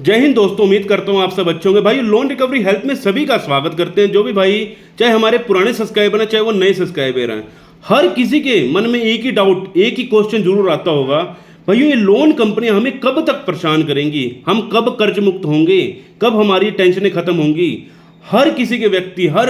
जय हिंद दोस्तों, उम्मीद करता हूँ आप सब अच्छे होंगे। भाई लोन रिकवरी हेल्प में सभी का स्वागत करते हैं। जो भी भाई, चाहे हमारे पुराने सब्सक्राइबर हैं चाहे वो नए सब्सक्राइबर हैं, हर किसी के मन में एक ही डाउट, एक ही क्वेश्चन जरूर आता होगा, भाइयों ये लोन कंपनियां हमें कब तक परेशान करेंगी, हम कब कर्ज मुक्त होंगे, कब हमारी टेंशनें खत्म होंगी। हर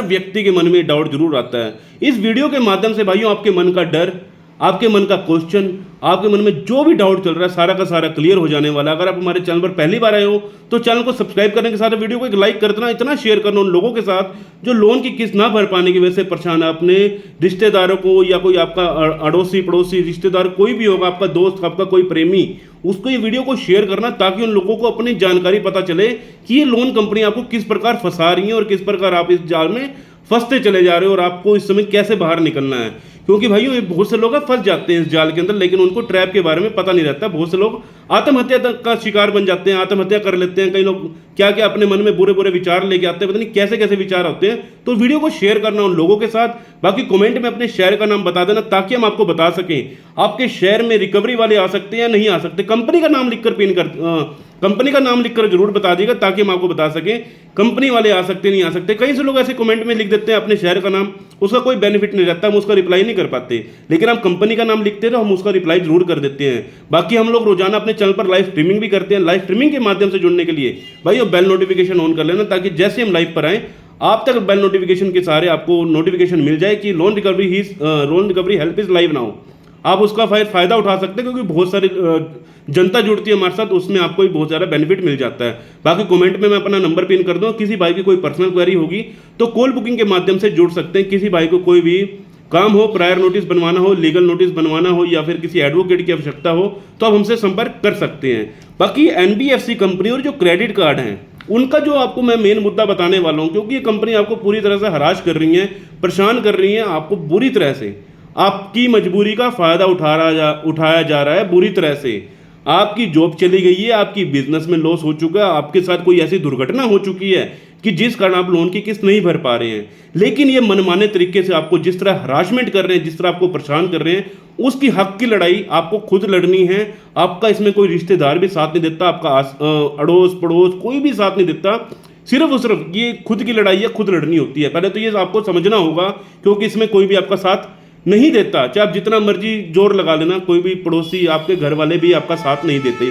व्यक्ति के मन में डाउट जरूर आता है। इस वीडियो के माध्यम से भाइयों आपके मन का डर, आपके मन का क्वेश्चन, आपके मन में जो भी डाउट चल रहा है सारा का सारा क्लियर हो जाने वाला है। अगर आप हमारे चैनल पर पहली बार आए हो तो चैनल को सब्सक्राइब करने के साथ वीडियो को एक लाइक कर देना, इतना शेयर करना उन लोगों के साथ जो लोन की किस्त ना भर पाने की वजह से परेशान है। अपने रिश्तेदारों को या कोई आपका अड़ोसी पड़ोसी रिश्तेदार कोई भी होगा, आपका दोस्त, आपका कोई प्रेमी, उसको ये वीडियो को शेयर करना ताकि उन लोगों को अपनी जानकारी पता चले कि ये लोन कंपनी आपको किस प्रकार फंसा रही है और किस प्रकार आप इस जाल में फंसते चले जा रहे हो और आपको इस समय कैसे बाहर निकलना है। क्योंकि भाइयों ये बहुत से लोग फंस जाते हैं इस जाल के अंदर, लेकिन उनको ट्रैप के बारे में पता नहीं रहता। बहुत से लोग आत्महत्या तक का शिकार बन जाते हैं, आत्महत्या कर लेते हैं। कई लोग क्या क्या अपने मन में बुरे बुरे विचार लेके आते हैं, पता नहीं कैसे कैसे विचार होते हैं। तो वीडियो को शेयर करना उन लोगों के साथ, बाकी कमेंट में अपने शहर का नाम बता देना ताकि हम आपको बता सकें आपके शहर में रिकवरी वाले आ सकते हैं या नहीं आ सकते। कंपनी का नाम लिखकर कंपनी का नाम लिखकर जरूर बता दीजिएगा ताकि हम आपको बता सकें कंपनी वाले आ सकते नहीं आ सकते। कई से लोग ऐसे कमेंट में लिख देते हैं अपने शहर का नाम, उसका कोई बेनिफिट नहीं रहता, हम उसका रिप्लाई नहीं कर पाते। लेकिन आप कंपनी का नाम लिखते हैं तो हम उसका रिप्लाई जरूर कर देते हैं। बाकी हम लोग रोजाना अपने चैनल पर लाइव स्ट्रीमिंग भी करते हैं। लाइव स्ट्रीमिंग के माध्यम से जुड़ने के लिए भाई बेल नोटिफिकेशन ऑन कर लेना ताकि जैसे हम लाइव पर आए आप तक बेल नोटिफिकेशन के सारे आपको नोटिफिकेशन मिल जाए कि loan recovery help is live now. आप उसका फायदा उठा सकते हैं क्योंकि बहुत सारी जनता जुड़ती है हमारे साथ, उसमें आपको भी बहुत ज़्यादा बेनिफिट मिल जाता है। बाकी कमेंट में मैं अपना नंबर पिन कर दूँ, किसी भाई की कोई पर्सनल क्वेरी होगी तो कॉल बुकिंग के माध्यम से जुड़ सकते हैं। किसी भाई को कोई भी काम हो, प्रायर नोटिस बनवाना हो, लीगल नोटिस बनवाना हो या फिर किसी एडवोकेट की आवश्यकता हो तो आप हमसे संपर्क कर सकते हैं। बाकी एनबीएफसी कंपनी और जो क्रेडिट कार्ड हैं उनका जो आपको मैं मेन मुद्दा बताने वाला हूँ, क्योंकि ये कंपनी आपको पूरी तरह से हराश कर रही है, परेशान कर रही है आपको बुरी तरह से। आपकी मजबूरी का फायदा उठाया जा रहा है बुरी तरह से। आपकी जॉब चली गई है, आपकी बिजनेस में लॉस हो चुका है, आपके साथ कोई ऐसी दुर्घटना हो चुकी है कि जिस कारण आप लोन की किस्त नहीं भर पा रहे हैं। लेकिन ये मनमाने तरीके से आपको जिस तरह हरासमेंट कर रहे हैं, जिस तरह आपको परेशान कर रहे हैं, उसकी हक की लड़ाई आपको खुद लड़नी है। आपका इसमें कोई रिश्तेदार भी साथ नहीं देता, आपका अड़ोस पड़ोस कोई भी साथ नहीं देता। सिर्फ और सिर्फ ये खुद की लड़ाई है, खुद लड़नी होती है। पहले तो ये आपको समझना होगा क्योंकि इसमें कोई भी आपका साथ नहीं देता। चाहे आप जितना मर्जी जोर लगा लेना, कोई भी पड़ोसी, आपके घर वाले भी आपका साथ नहीं देते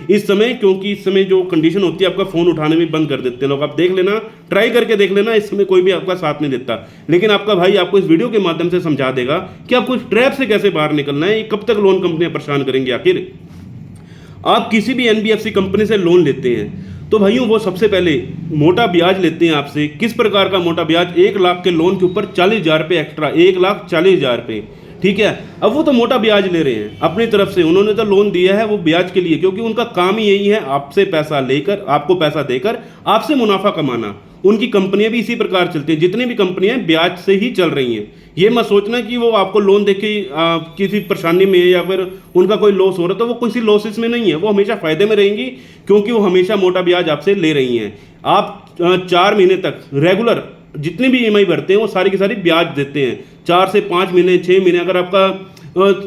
इस समय। क्योंकि इस समय जो कंडीशन होती है आपका फ़ोन उठाने में बंद कर देते हैं लोग। आप देख लेना, ट्राई करके देख लेना, इस समय कोई भी आपका साथ नहीं देता। लेकिन आपका भाई आपको इस वीडियो के माध्यम से समझा देगा कि आपको इस ट्रैप से कैसे बाहर निकलना है। कब तक लोन कंपनियां परेशान करेंगी। आखिर आप किसी भी एनबीएफसी कंपनी से लोन लेते हैं तो भाइयों वो सबसे पहले मोटा ब्याज लेते हैं आपसे। किस प्रकार का मोटा ब्याज? 1 लाख के लोन के ऊपर 40,000 रुपये एक्स्ट्रा, 1,40,000 रुपये, ठीक है। अब वो तो मोटा ब्याज ले रहे हैं अपनी तरफ से, उन्होंने तो लोन दिया है वो ब्याज के लिए, क्योंकि उनका काम ही यही है आपसे पैसा लेकर, आपको पैसा देकर आपसे मुनाफा कमाना। उनकी कंपनियां भी इसी प्रकार चलती हैं, जितनी भी कंपनियां ब्याज से ही चल रही हैं। ये मत सोचना कि वो आपको लोन देके किसी परेशानी में या फिर उनका कोई लॉस हो रहा है, तो वो किसी लॉसेस में नहीं है, वो हमेशा फायदे में रहेंगी क्योंकि वो हमेशा मोटा ब्याज आपसे ले रही हैं। आप 4 महीने तक रेगुलर जितनी भी ईएमआई भरते हैं वो सारी की सारी ब्याज देते हैं। 4 से 5 महीने, 6 महीने, अगर आपका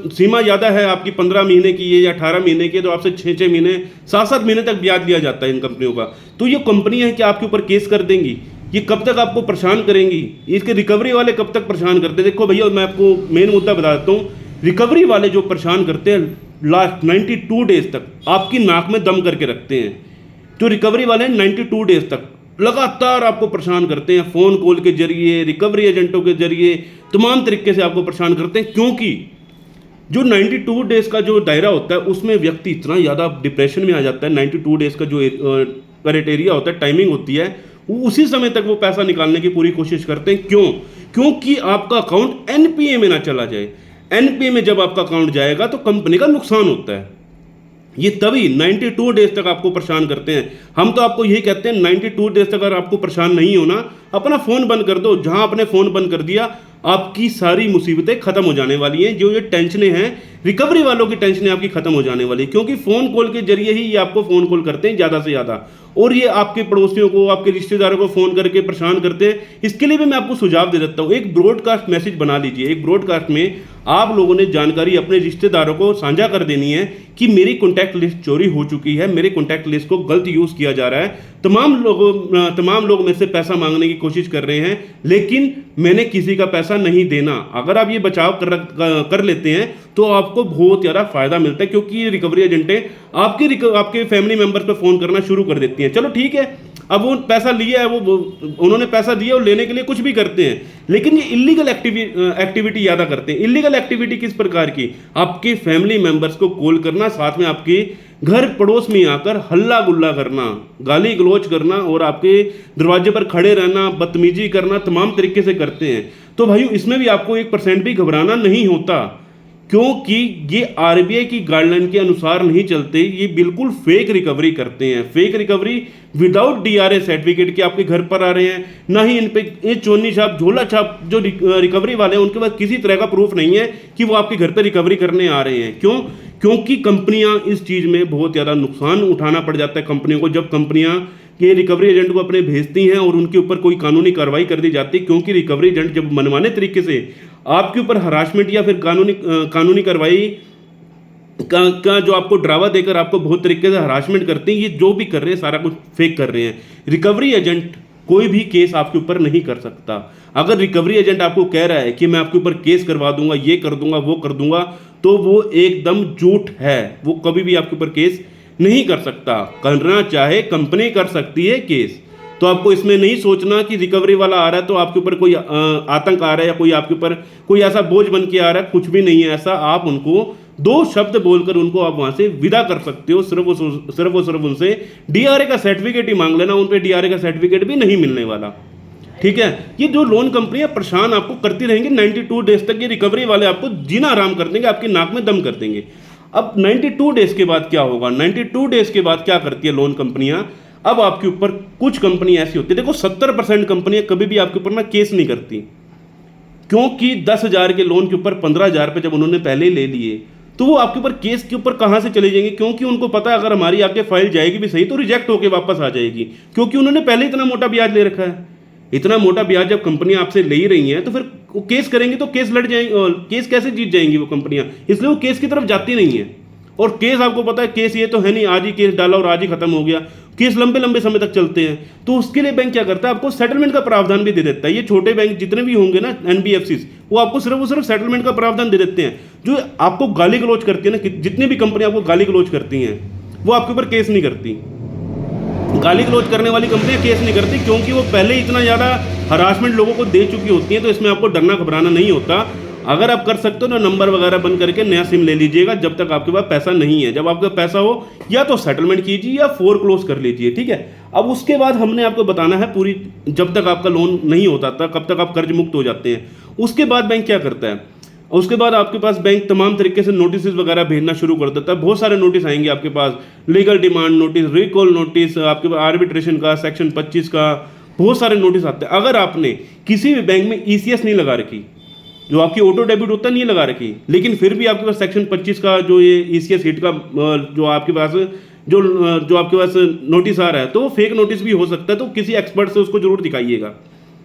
सीमा ज़्यादा है आपकी 15 महीने की है या 18 महीने की, तो आपसे 6-6 महीने, 7-7 महीने तक ब्याज लिया जाता है इन कंपनियों का। तो ये कंपनी है कि आपके ऊपर केस कर देंगी। ये कब तक आपको परेशान करेंगी, इसके रिकवरी वाले कब तक परेशान करते हैं। देखो भैया मैं आपको मेन मुद्दा बता देता हूँ। रिकवरी वाले जो परेशान करते हैं लास्ट 92 डेज तक आपकी नाक में दम करके रखते हैं। जो रिकवरी वाले 92 डेज तक लगातार आपको परेशान करते हैं, फ़ोन कॉल के जरिए, रिकवरी एजेंटों के जरिए, तमाम तरीके से आपको परेशान करते हैं। क्योंकि जो 92 डेज का जो दायरा होता है उसमें व्यक्ति इतना ज़्यादा डिप्रेशन में आ जाता है। 92 डेज का जो क्राइटेरिया होता है, टाइमिंग होती है, उसी समय तक वो पैसा निकालने की पूरी कोशिश करते हैं। क्यों? क्योंकि आपका अकाउंट एनपीए में ना चला जाए। एनपीए में जब आपका अकाउंट जाएगा तो कंपनी का नुकसान होता है। ये तभी 92 डेज तक आपको परेशान करते हैं। हम तो आपको यही कहते हैं 92 डेज तक अगर आपको परेशान नहीं होना, अपना फ़ोन बंद कर दो। जहां आपने फ़ोन बंद कर दिया आपकी सारी मुसीबतें खत्म हो जाने वाली हैं। जो ये टेंशनें हैं रिकवरी वालों की टेंशन आपकी खत्म हो जाने वाली, क्योंकि फोन कॉल के जरिए ही ये आपको फोन कॉल करते हैं ज़्यादा से ज़्यादा, और ये आपके पड़ोसियों को, आपके रिश्तेदारों को फोन करके परेशान करते हैं। इसके लिए भी मैं आपको सुझाव दे देता हूँ, एक ब्रॉडकास्ट मैसेज बना लीजिए। एक ब्रॉडकास्ट में आप लोगों ने जानकारी अपने रिश्तेदारों को साझा कर देनी है कि मेरी कॉन्टैक्ट लिस्ट चोरी हो चुकी है, मेरे कॉन्टैक्ट लिस्ट को गलत यूज़ किया जा रहा है, तमाम लोग मेरे से पैसा मांगने की कोशिश कर रहे हैं, लेकिन मैंने किसी का पैसा नहीं देना। अगर आप ये बचाव कर लेते हैं तो आपको बहुत ज़्यादा फायदा मिलता है, क्योंकि ये रिकवरी एजेंटें आपके फैमिली मेंबर्स पर फोन करना शुरू कर देती हैं। चलो ठीक है, अब वो पैसा लिया है, वो उन्होंने पैसा दिया और लेने के लिए कुछ भी करते हैं, लेकिन ये इलीगल एक्टिविटी ज़्यादा करते हैं। इलीगल एक्टिविटी किस प्रकार की? आपके फैमिली मेंबर्स को कॉल करना, साथ में आपके घर पड़ोस में आकर हल्ला गुल्ला करना, गाली गलौज करना और आपके दरवाजे पर खड़े रहना, बदतमीजी करना, तमाम तरीके से करते हैं। तो भाई इसमें भी आपको 1% भी घबराना नहीं होता, क्योंकि ये आरबीआई की गाइडलाइन के अनुसार नहीं चलते। ये बिल्कुल फेक रिकवरी करते हैं, fake recovery without DRA certificate के आपके घर पर आ रहे हैं। ना ही इन पे ये चोनी छाप, झोला छाप जो रिकवरी वाले हैं, उनके पास किसी तरह का प्रूफ नहीं है कि वो आपके घर पर रिकवरी करने आ रहे हैं। क्यों? क्योंकि कंपनियां इस चीज़ में बहुत ज़्यादा नुकसान उठाना पड़ जाता है कंपनियों को, जब कंपनियां के रिकवरी एजेंट को अपने भेजती हैं और उनके ऊपर कोई कानूनी कार्रवाई कर दी जाती है। क्योंकि रिकवरी एजेंट जब मनमाने तरीके से आपके ऊपर हरासमेंट या फिर कानूनी कार्रवाई का जो आपको ड्रावा देकर आपको बहुत तरीके से हरासमेंट करते हैं, ये जो भी कर रहे हैं सारा कुछ फेक कर रहे हैं। रिकवरी एजेंट कोई भी केस आपके ऊपर नहीं कर सकता। अगर रिकवरी एजेंट आपको कह रहा है कि मैं आपके ऊपर केस करवा दूंगा, ये कर दूंगा, वो कर दूंगा, तो वो एकदम झूठ है। वो कभी भी आपके ऊपर केस नहीं कर सकता। करना चाहे कंपनी कर सकती है केस। तो आपको इसमें नहीं सोचना कि रिकवरी वाला आ रहा है तो आपके ऊपर कोई आतंक आ रहा है या कोई आपके ऊपर कोई ऐसा बोझ बन के आ रहा है। कुछ भी नहीं है ऐसा। आप उनको 2 शब्द बोलकर उनको आप वहां से विदा कर सकते हो। सिर्फ उनसे डीआरए का सर्टिफिकेट ही मांग लेना। उन पे डीआरए का सर्टिफिकेट भी नहीं मिलने वाला। ठीक है। ये जो लोन कंपनियां परेशान आपको करती रहेंगी 92 डेज तक। ये रिकवरी वाले आपको जीना आराम कर देंगे, आपकी नाक में दम कर देंगे। अब 92 डेज के बाद क्या होगा? 92 डेज के बाद क्या करती है लोन कंपनियां? अब आपके ऊपर कुछ कंपनी ऐसी होती है, देखो 70% कंपनियां कभी भी आपके ऊपर ना केस नहीं करती, क्योंकि 10,000 के लोन के ऊपर 15,000 पे जब उन्होंने पहले ही ले लिए तो वो आपके ऊपर केस के ऊपर कहां से चले जाएंगे? क्योंकि उनको पता है अगर हमारी आगे फाइल जाएगी भी सही तो रिजेक्ट होकर वापस आ जाएगी, क्योंकि उन्होंने पहले इतना मोटा ब्याज ले रखा है। इतना मोटा ब्याज जब कंपनियां आपसे ले ही रही हैं तो फिर वो केस करेंगी तो केस लड़ जाएंगे, और केस कैसे जीत जाएंगी वो कंपनियां? इसलिए वो केस की तरफ जाती नहीं है। और केस आपको पता है केस ये तो है नहीं आज ही केस डाला और आज ही खत्म हो गया। केस लंबे लंबे समय तक चलते हैं। तो उसके लिए बैंक क्या करता है? आपको सेटलमेंट का प्रावधान भी दे देता है। ये छोटे बैंक जितने भी होंगे ना एनबीएफसीज, वो आपको सिर्फ सेटलमेंट का प्रावधान दे देते हैं। जो आपको गाली गलौज करती है ना, जितनी भी कंपनी आपको गाली गलौज करती हैं वो आपके ऊपर केस नहीं करती। गाली गलौज करने वाली कंपनियां केस नहीं करती, क्योंकि वो पहले इतना ज़्यादा हरासमेंट लोगों को दे चुकी होती हैं। तो इसमें आपको डरना घबराना नहीं होता। अगर आप कर सकते हो तो नंबर वगैरह बंद करके नया सिम ले लीजिएगा जब तक आपके पास पैसा नहीं है। जब आपके पैसा हो या तो सेटलमेंट कीजिए या फोरक्लोज कर लीजिए। ठीक है। अब उसके बाद हमने आपको बताना है पूरी, जब तक आपका लोन नहीं होता था कब तक आप कर्ज मुक्त हो जाते हैं। उसके बाद बैंक क्या करता है? उसके बाद आपके पास बैंक तमाम तरीके से नोटिस वगैरह भेजना शुरू कर देता है। बहुत सारे नोटिस आएंगे आपके पास, legal demand notice, recall notice, आपके पास आर्बिट्रेशन का, सेक्शन 25 का, बहुत सारे नोटिस आते हैं। अगर आपने किसी भी बैंक में ईसीएस नहीं लगा रखी, जो आपकी ऑटो डेबिट होता नहीं लगा रखी, लेकिन फिर भी आपके पास सेक्शन 25 का जो ये ईसीएस हिट का जो आपके पास जो आपके पास नोटिस आ रहा है, तो वो फेक नोटिस भी हो सकता है। तो किसी एक्सपर्ट से उसको जरूर दिखाइएगा,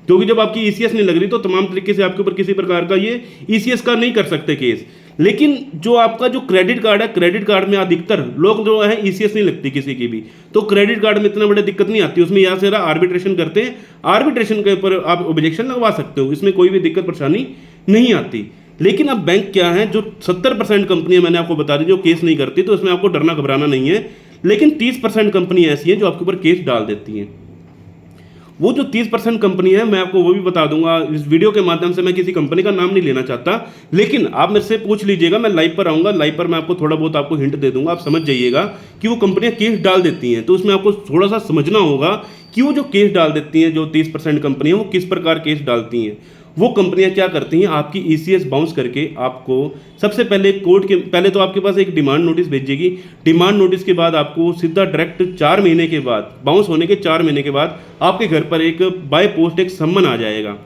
क्योंकि जब आपकी ईसीएस नहीं लग रही तो तमाम तरीके से आपके ऊपर किसी प्रकार का ये ईसीएस का नहीं कर सकते केस। लेकिन जो आपका जो क्रेडिट कार्ड है, क्रेडिट कार्ड में अधिकतर लोग जो है ईसीएस नहीं लगती किसी की भी, तो क्रेडिट कार्ड में इतना बड़ी दिक्कत नहीं आती। उसमें यहाँ से आर्बिट्रेशन करते हैं, आर्बिट्रेशन के ऊपर आप ऑब्जेक्शन लगवा सकते हो, इसमें कोई भी दिक्कत परेशानी नहीं आती। लेकिन अब बैंक क्या है, जो 70% कंपनियां मैंने आपको बता दी जो केस नहीं करती, तो इसमें आपको डरना घबराना नहीं है। लेकिन 30% कंपनियां ऐसी हैं जो आपके ऊपर केस डाल देती हैं। वो जो 30% कंपनी है मैं आपको वो भी बता दूंगा इस वीडियो के माध्यम से। मैं किसी कंपनी का नाम नहीं लेना चाहता, लेकिन आप मेरे से पूछ लीजिएगा, मैं लाइव पर आऊँगा, लाइव पर मैं आपको थोड़ा बहुत आपको हिंट दे दूंगा। आप समझ जाइएगा कि वो कंपनियां केस डाल देती हैं। तो उसमें आपको थोड़ा सा समझना होगा कि वो जो केस डाल देती हैं, जो 30% कंपनियां, वो किस प्रकार केस डालती हैं। वो कंपनियां क्या करती हैं, आपकी ईसीएस बाउंस करके आपको सबसे पहले कोर्ट के पहले तो आपके पास एक डिमांड नोटिस भेजेगी। डिमांड नोटिस के बाद आपको सीधा डायरेक्ट 4 महीने के बाद, बाउंस होने के 4 महीने के बाद आपके घर पर एक बाय पोस्ट एक सम्मन आ जाएगा।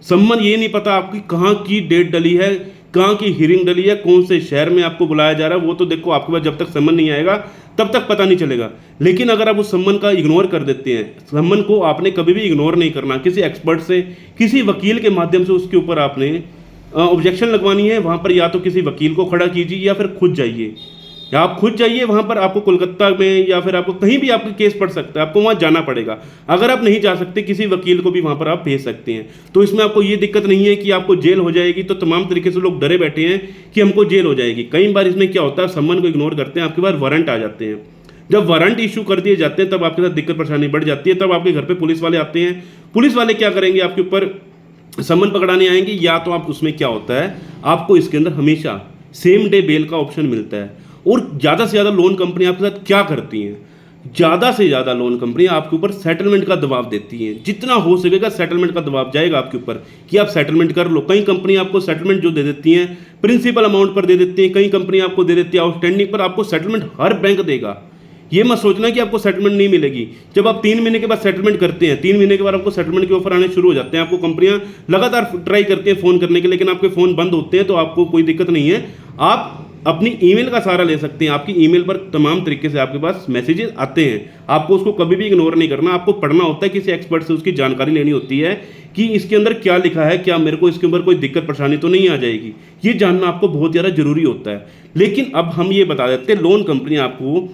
सम्मन ये नहीं पता आपकी कहाँ की डेट डली है, कहाँ की हियरिंग डली है, कौन से शहर में आपको बुलाया जा रहा है, वो तो देखो आपके पास जब तक सम्मन नहीं आएगा तब तक पता नहीं चलेगा। लेकिन अगर आप उस सम्मन का इग्नोर कर देते हैं, सम्मन को आपने कभी भी इग्नोर नहीं करना, किसी एक्सपर्ट से, किसी वकील के माध्यम से उसके ऊपर आपने ऑब्जेक्शन लगवानी है, वहाँ पर या तो किसी वकील को खड़ा कीजिए या फिर खुद जाइए, या आप खुद जाइए वहाँ पर, आपको कोलकाता में या फिर आपको कहीं भी आपका केस पड़ सकता है, आपको वहाँ जाना पड़ेगा। अगर आप नहीं जा सकते, किसी वकील को भी वहाँ पर आप भेज सकते हैं। तो इसमें आपको ये दिक्कत नहीं है कि आपको जेल हो जाएगी, तो तमाम तरीके से लोग डरे बैठे हैं कि हमको जेल हो जाएगी। कई बार इसमें क्या होता है, सम्मन को इग्नोर करते हैं, आपके पास वारंट आ जाते हैं। जब वारंट इशू कर दिए जाते हैं तब आपके साथ दिक्कत परेशानी बढ़ जाती है। तब आपके घर पे पुलिस वाले आते हैं। पुलिस वाले क्या करेंगे, आपके ऊपर सम्मन पकड़ाने आएंगे, या तो आप उसमें क्या होता है, आपको इसके अंदर हमेशा सेम डे बेल का ऑप्शन मिलता है। और ज़्यादा से ज़्यादा लोन कंपनी आपके साथ क्या करती हैं, ज़्यादा से ज़्यादा लोन कंपनी आपके ऊपर सेटलमेंट का दबाव देती हैं। जितना हो सकेगा सेटलमेंट का दबाव जाएगा आपके ऊपर कि आप सेटलमेंट कर लो। कई कंपनी आपको सेटलमेंट जो दे देती हैं प्रिंसिपल अमाउंट पर दे देती हैं, कई कंपनी आपको दे देती है आउटस्टैंडिंग पर। आपको सेटलमेंट हर बैंक देगा, ये मत सोचना कि आपको सेटलमेंट नहीं मिलेगी। जब आप 3 महीने के बाद सेटलमेंट करते हैं, 3 महीने के बाद आपको सेटलमेंट के ऑफर आने शुरू हो जाते हैं। आपको कंपनियां लगातार ट्राई करती हैं फ़ोन करने के, लेकिन आपके फ़ोन बंद होते हैं, तो आपको कोई दिक्कत नहीं है। आप अपनी ईमेल का सहारा ले सकते हैं। आपकी ईमेल पर तमाम तरीके से आपके पास मैसेजेस आते हैं, आपको उसको कभी भी इग्नोर नहीं करना। आपको पढ़ना होता है, किसी एक्सपर्ट से उसकी जानकारी लेनी होती है कि इसके अंदर क्या लिखा है, क्या मेरे को इसके ऊपर कोई दिक्कत परेशानी तो नहीं आ जाएगी, ये जानना आपको बहुत ज़्यादा जरूरी होता है। लेकिन अब हम ये बता देते हैं, लोन कंपनी आपको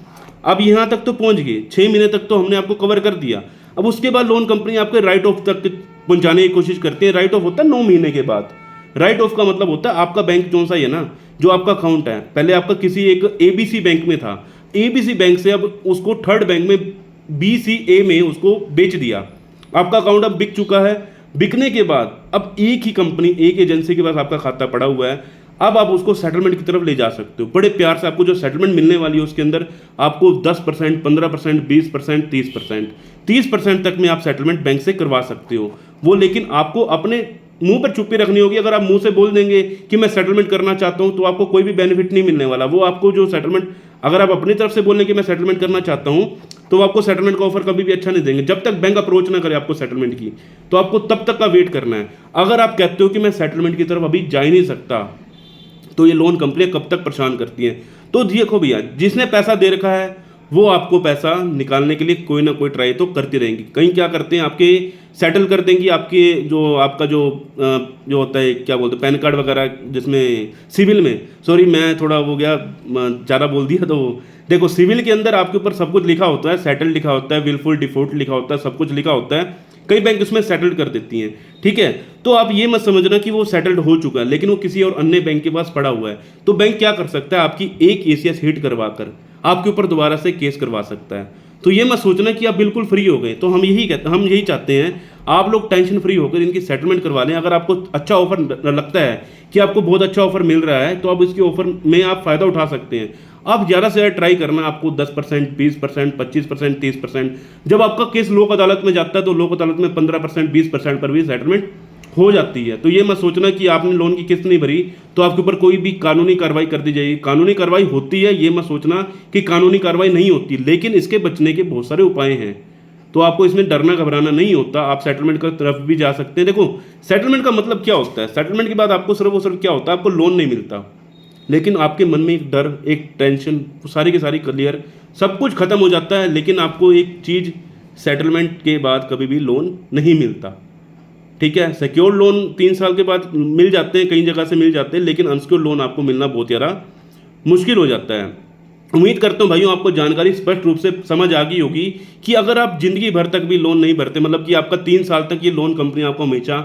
अब यहाँ तक तो पहुँच गई, 6 महीने तक तो हमने आपको कवर कर दिया। अब उसके बाद लोन कंपनी आपके राइट ऑफ तक पहुँचाने की कोशिश करती है। राइट ऑफ होता है 9 महीने के बाद। राइट ऑफ का मतलब होता है आपका बैंक कौन सा है ना, जो आपका अकाउंट है, पहले आपका किसी एक ABC बैंक में था, ABC बैंक से अब उसको थर्ड बैंक में BCA में उसको बेच दिया। आपका अकाउंट अब बिक चुका है। बिकने के बाद अब एक ही कंपनी, एक एजेंसी के पास आपका खाता पड़ा हुआ है। अब आप उसको सेटलमेंट की तरफ ले जा सकते हो। बड़े प्यार से आपको जो सेटलमेंट मिलने वाली है उसके अंदर आपको 10%, 15%, 20%, 30% तक में आप सेटलमेंट बैंक से करवा सकते हो वो। लेकिन आपको अपने मुंह पर चुप्पी रखनी होगी। अगर आप मुंह से बोल देंगे कि मैं सेटलमेंट करना चाहता हूं, तो आपको कोई भी बेनिफिट नहीं मिलने वाला। वो आपको जो सेटलमेंट, अगर आप अपनी तरफ से बोलें कि मैं सेटलमेंट करना चाहता हूं, तो आपको सेटलमेंट का ऑफर कभी भी अच्छा नहीं देंगे। जब तक बैंक अप्रोच ना करे आपको सेटलमेंट की, तो आपको तब तक का वेट करना है। अगर आप कहते हो कि मैं सेटलमेंट की तरफ अभी जा ही नहीं सकता, तो ये लोन कंपनी कब तक परेशान करती हैं। तो देखो भैया, जिसने पैसा दे रखा है वो आपको पैसा निकालने के लिए कोई ना कोई ट्राई तो करती रहेंगी। कहीं क्या करते हैं, आपके सेटल कर देंगी, आपके जो आपका जो होता है, क्या बोलते हैं, पैन कार्ड वगैरह, जिसमें सिविल में, सॉरी मैं थोड़ा हो गया, ज़्यादा बोल दिया। तो देखो, सिविल के अंदर आपके ऊपर सब कुछ लिखा होता है, सेटल लिखा होता है, विलफुल डिफॉल्ट लिखा होता है, सब कुछ लिखा होता है। कई बैंक उसमें सेटल्ड कर देती हैं, ठीक है। तो आप ये मत समझना कि वो सेटल्ड हो चुका है, लेकिन वो किसी और अन्य बैंक के पास पड़ा हुआ है। तो बैंक क्या कर सकता है, आपकी एक ACS हिट करवाकर आपके ऊपर दोबारा से केस करवा सकता है। तो ये मत सोचना कि आप बिल्कुल फ्री हो गए। तो हम यही चाहते हैं, आप लोग टेंशन फ्री होकर इनकी सेटलमेंट करवा लें। अगर आपको अच्छा ऑफर लगता है कि आपको बहुत अच्छा ऑफर मिल रहा है, तो आप इसके ऑफर में आप फ़ायदा उठा सकते हैं। आप ज़्यादा से ज़्यादा ट्राई करना, आपको 10%, 20%, 25%, 30%। जब आपका केस लोक अदालत में जाता है, तो लोक अदालत में 15%, 20% पर भी सेटलमेंट हो जाती है। तो ये मत सोचना कि आपने लोन की किस्त नहीं भरी तो आपके ऊपर कोई भी कानूनी कार्रवाई कर दी जाएगी। कानूनी कार्रवाई होती है, ये मत सोचना कि कानूनी कार्रवाई नहीं होती, लेकिन इसके बचने के बहुत सारे उपाय हैं। तो आपको इसमें डरना घबराना नहीं होता, आप सेटलमेंट की तरफ भी जा सकते हैं। देखो, सेटलमेंट का मतलब क्या होता है, सेटलमेंट के बाद आपको सिर्फ और सिर्फ क्या होता है, आपको लोन नहीं मिलता, लेकिन आपके मन में एक डर, एक टेंशन, सारी की सारी क्लियर, सब कुछ खत्म हो जाता है। लेकिन आपको एक चीज़, सेटलमेंट के बाद कभी भी लोन नहीं मिलता, ठीक है। सिक्योर्ड लोन 3 साल के बाद मिल जाते हैं, कई जगह से मिल जाते हैं, लेकिन अनसिक्योर्ड लोन आपको मिलना बहुत ज़्यादा मुश्किल हो जाता है। उम्मीद करता हूँ भाइयों, आपको जानकारी स्पष्ट रूप से समझ आ गई होगी कि अगर आप जिंदगी भर तक भी लोन नहीं भरते, मतलब कि आपका 3 साल तक ये लोन कंपनी आपको हमेशा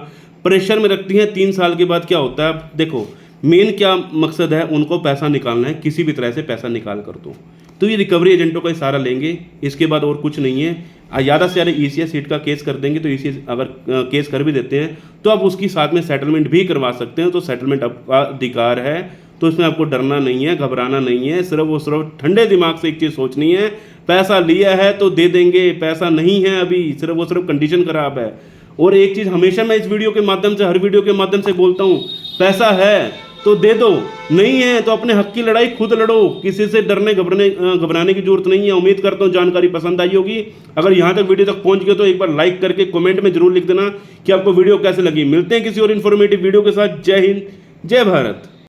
प्रेशर में रखती है। 3 साल के बाद क्या होता है, देखो मेन क्या मकसद है, उनको पैसा निकालना है, किसी भी तरह से पैसा निकाल कर दो। तो ये रिकवरी एजेंटों का सहारा लेंगे, इसके बाद और कुछ नहीं है। ज़्यादा से ज़्यादा ECS हिट का केस कर देंगे, तो ECS अगर केस कर भी देते हैं तो आप उसकी साथ में सेटलमेंट भी करवा सकते हैं। तो सेटलमेंट आपका अधिकार है, तो इसमें आपको डरना नहीं है, घबराना नहीं है। सिर्फ वो सिर्फ ठंडे दिमाग से एक चीज़ सोचनी है, पैसा लिया है तो दे देंगे, पैसा नहीं है अभी, सिर्फ वो सिर्फ कंडीशन खराब है। और एक चीज़ हमेशा मैं इस वीडियो के माध्यम से, हर वीडियो के माध्यम से बोलता हूँ, पैसा है तो दे दो, नहीं है तो अपने हक की लड़ाई खुद लड़ो, किसी से डरने घबराने की जरूरत नहीं है। उम्मीद करता हूँ जानकारी पसंद आई होगी। अगर यहाँ तक वीडियो तक पहुँच गए तो एक बार लाइक करके कमेंट में जरूर लिख देना कि आपको वीडियो कैसे लगी। मिलते हैं किसी और इन्फॉर्मेटिव वीडियो के साथ। जय हिंद, जय भारत।